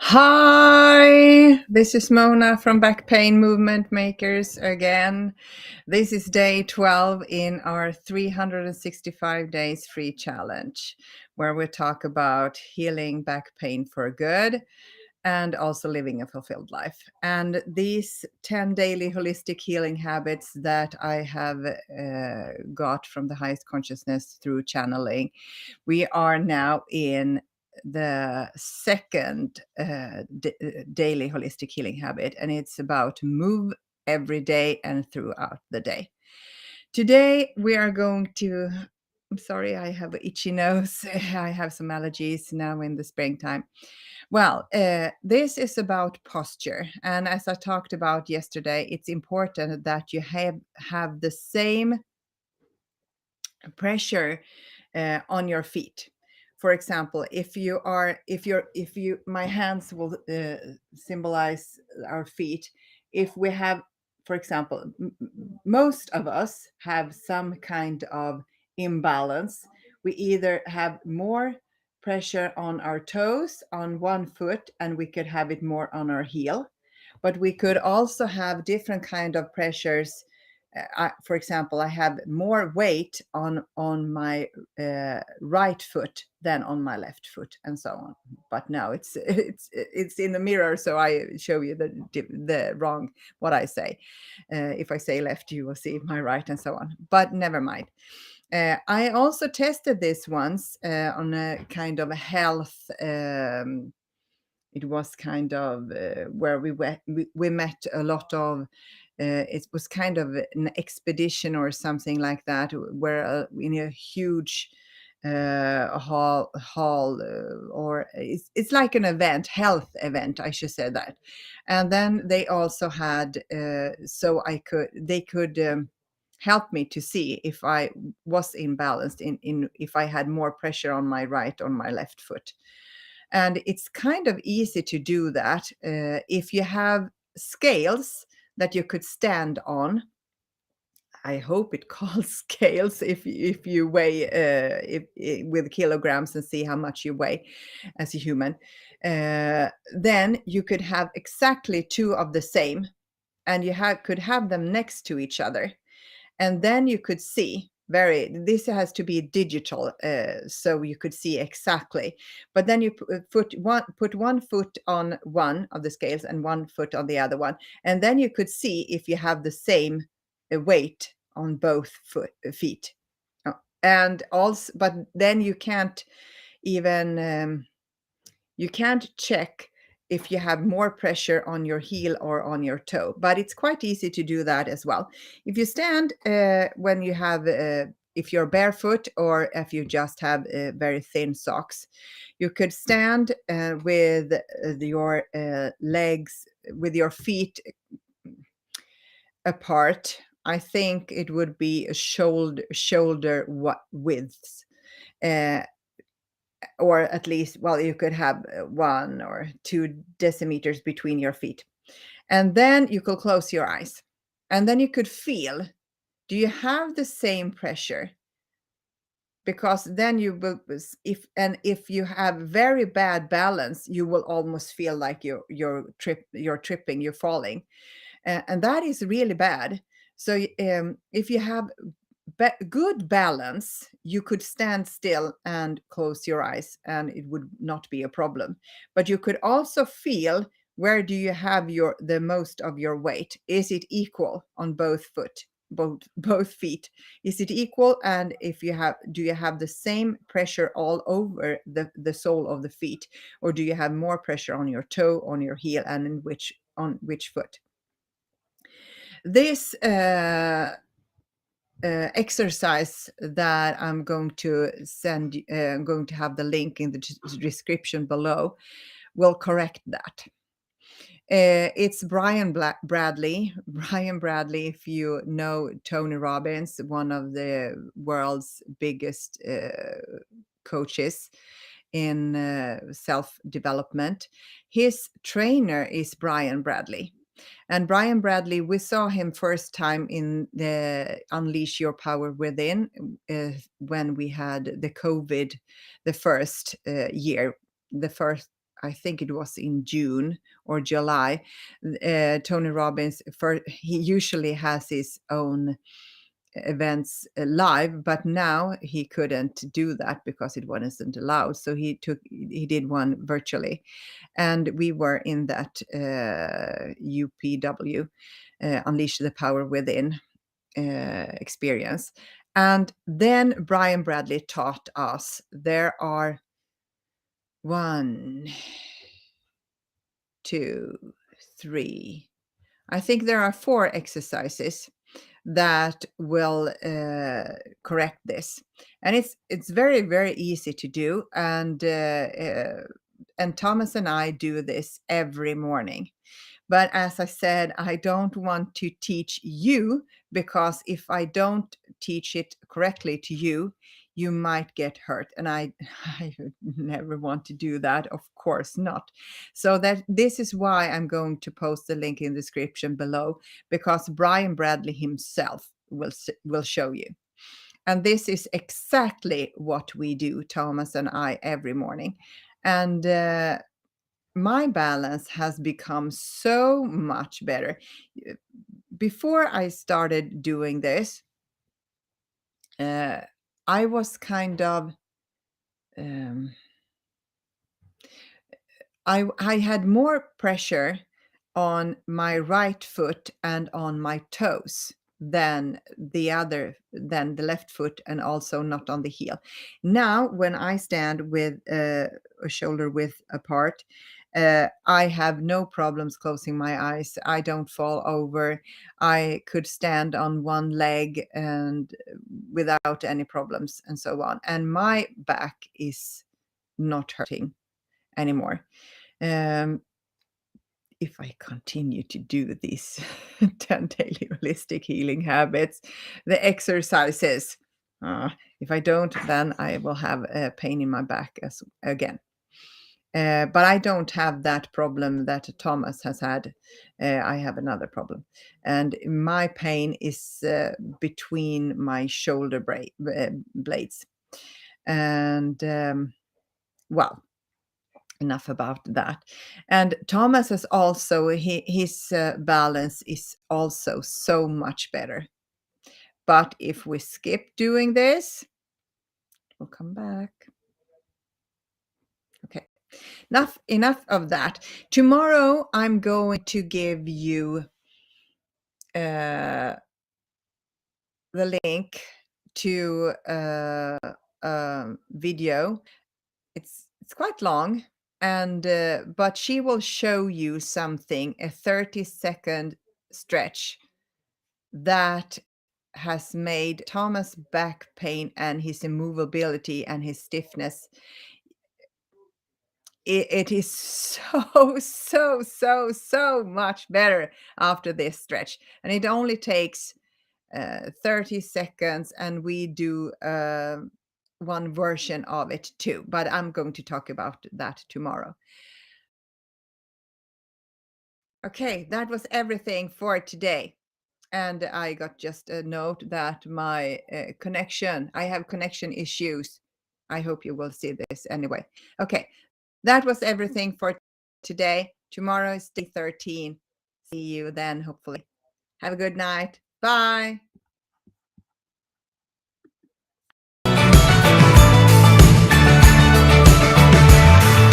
Hi, this is Mona from Back Pain Movement Makers again. This is day 12 in our 365 days free challenge, where we talk about healing back pain for good and also living a fulfilled life. And these 10 daily holistic healing habits that I have got from the highest consciousness through channeling, we are now in the second daily holistic healing habit, and it's about move every day and throughout the day. Today we are going to, I'm sorry, I have an itchy nose. I have some allergies now in the springtime. Well, this is about posture. And as I talked about yesterday, it's important that you have the same pressure on your feet. For example, my hands will symbolize our feet. If we have, for example, most of us have some kind of imbalance. We either have more pressure on our toes on one foot, and we could have it more on our heel, but we could also have different kind of pressures. For example, I have more weight on my right foot than on my left foot, and so on. But now it's in the mirror, so I show you the wrong what I say. If I say left, you will see my right, and so on. But never mind. I also tested this once on a kind of a health. It was kind of where we met a lot of. It was kind of an expedition or something like that, where in a huge hall, or it's like an event, health event, I should say that. And then they also had, so they could help me to see if I was imbalanced in if I had more pressure on my right or my left foot. And it's kind of easy to do that if you have scales that you could stand on. I hope it calls scales if you weigh with kilograms and see how much you weigh as a human. Then you could have exactly two of the same, and could have them next to each other, and then you could see this has to be digital, so you could see exactly. But then you put one foot on one of the scales and one foot on the other one, and then you could see if you have the same weight on both feet. And also, but then you can't even you can't check if you have more pressure on your heel or on your toe, but it's quite easy to do that as well. If you stand when you have, if you're barefoot or if you just have very thin socks, you could stand with your legs, with your feet apart. I think it would be a shoulder width. Uh, or at least, well, you could have 1 or 2 decimeters between your feet. And then you could close your eyes. And then you could feel, do you have the same pressure? Because then you will, if you have very bad balance, you will almost feel like you're tripping, you're falling. And that is really bad. So if you have good balance, you could stand still and close your eyes, and it would not be a problem. But you could also feel, where do you have the most of your weight? Is it equal on both feet? Is it equal? And if you have, do you have the same pressure all over the sole of the feet, or do you have more pressure on your toe, on your heel, and on which foot? This exercise that I'm going to send, I'm going to have the link in the description below, will correct that. It's Brian Bradley. Brian Bradley, if you know Tony Robbins, one of the world's biggest coaches in self-development, his trainer is Brian Bradley. And Brian Bradley, we saw him first time in the Unleash Your Power Within, when we had the COVID, the first year, the first, I think it was in June or July. Tony Robbins, he usually has his own events live, but now he couldn't do that because it wasn't allowed. So he did one virtually, and we were in that UPW, Unleash the Power Within experience. And then Brian Bradley taught us there are 1, 2, 3. I think there are 4 exercises that will correct this, and it's very, very easy to do. And Thomas and I do this every morning. But as I said, I don't want to teach you, because if I don't teach it correctly to you, you might get hurt. And I, I would never want to do that. Of course not. So that this is why I'm going to post the link in the description below, because Brian Bradley himself will show you. And this is exactly what we do, Thomas and I, every morning. And my balance has become so much better. Before I started doing this, I was kind of, um, I had more pressure on my right foot and on my toes than the left foot, and also not on the heel. Now, when I stand with a shoulder width apart, I have no problems closing my eyes. I don't fall over. I could stand on one leg and without any problems, and so on. And my back is not hurting anymore. Um, if I continue to do these 10 daily holistic healing habits, the exercises, if I don't, then I will have a pain in my back again. But I don't have that problem that Thomas has had. I have another problem. And my pain is between my shoulder blades. And well, enough about that. And Thomas is also, his balance is also so much better. But if we skip doing this, we'll come back. Okay, enough of that. Tomorrow I'm going to give you the link to a video. It's quite long, and but she will show you something, a 30-second stretch that has made Thomas' back pain and his immovability and his stiffness. It is so much better after this stretch, and it only takes 30 seconds, and we do one version of it too, but I'm going to talk about that tomorrow. Okay, that was everything for today. And I got just a note that my I have connection issues. I hope you will see this anyway. Okay, that was everything for today. Tomorrow is day 13. See you then, hopefully. Have a good night. Bye.